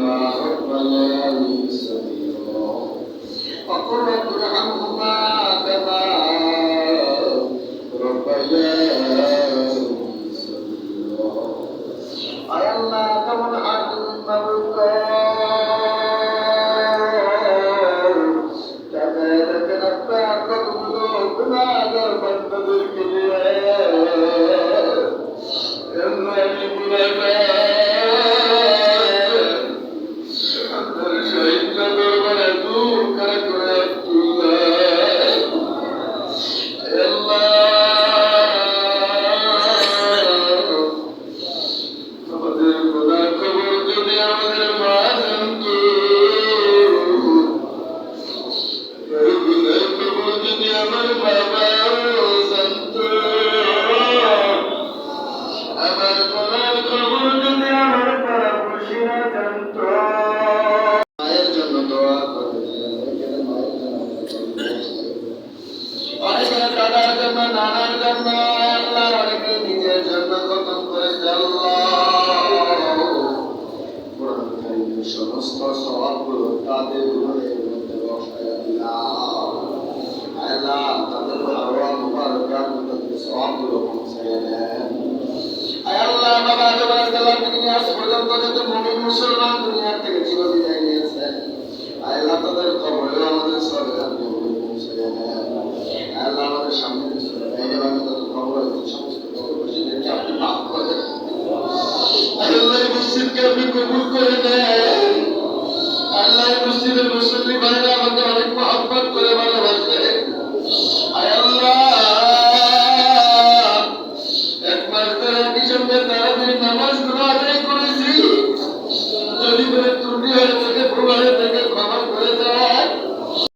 الضلال سعيرا وقل رب ارحمهما كما ربياني صغيرا আয় আল্লাহ কেমন হাকিম মাবুদ সমস্ত সওয়াবগুলো তাদের গুণের মধ্যে বসায় দিলাম। আল্লাহ তাদের হাওয়া মুবারকাত তাদের সওয়াবগুলো পৌঁছায় দেন। আয় আল্লাহ বাবা আদম আলাইহিস সালাম থেকে নিয়ে আজ পর্যন্ত যত মুমিন মুসলমান দুনিয়া থেকে চিরবিদায় নিয়েছেন, আয় আল্লাহ তাদের কবরে আমাদের সওয়াবের নূর পৌঁছায় দেন। আয় আল্লাহ আমাদের সামনে কিছু বাইরে আমাদের কবরে সমস্ত কবরবাসীদেরকে আপনি মাফ করে দেন। আয় আল্লাহ এই মসজিদকে আপনি কবুল করে নেন। আল্লাহ মসজিদের মুসল্লি ভাইরা আমাকে অনেক মহব্বত করে ভালোবাসে। আয় আল্লাহ এক মাস ধরে একই সঙ্গে তারাবির নামাজগুলো আদায় করেছি, যদি করে ত্রুটি হয়েছে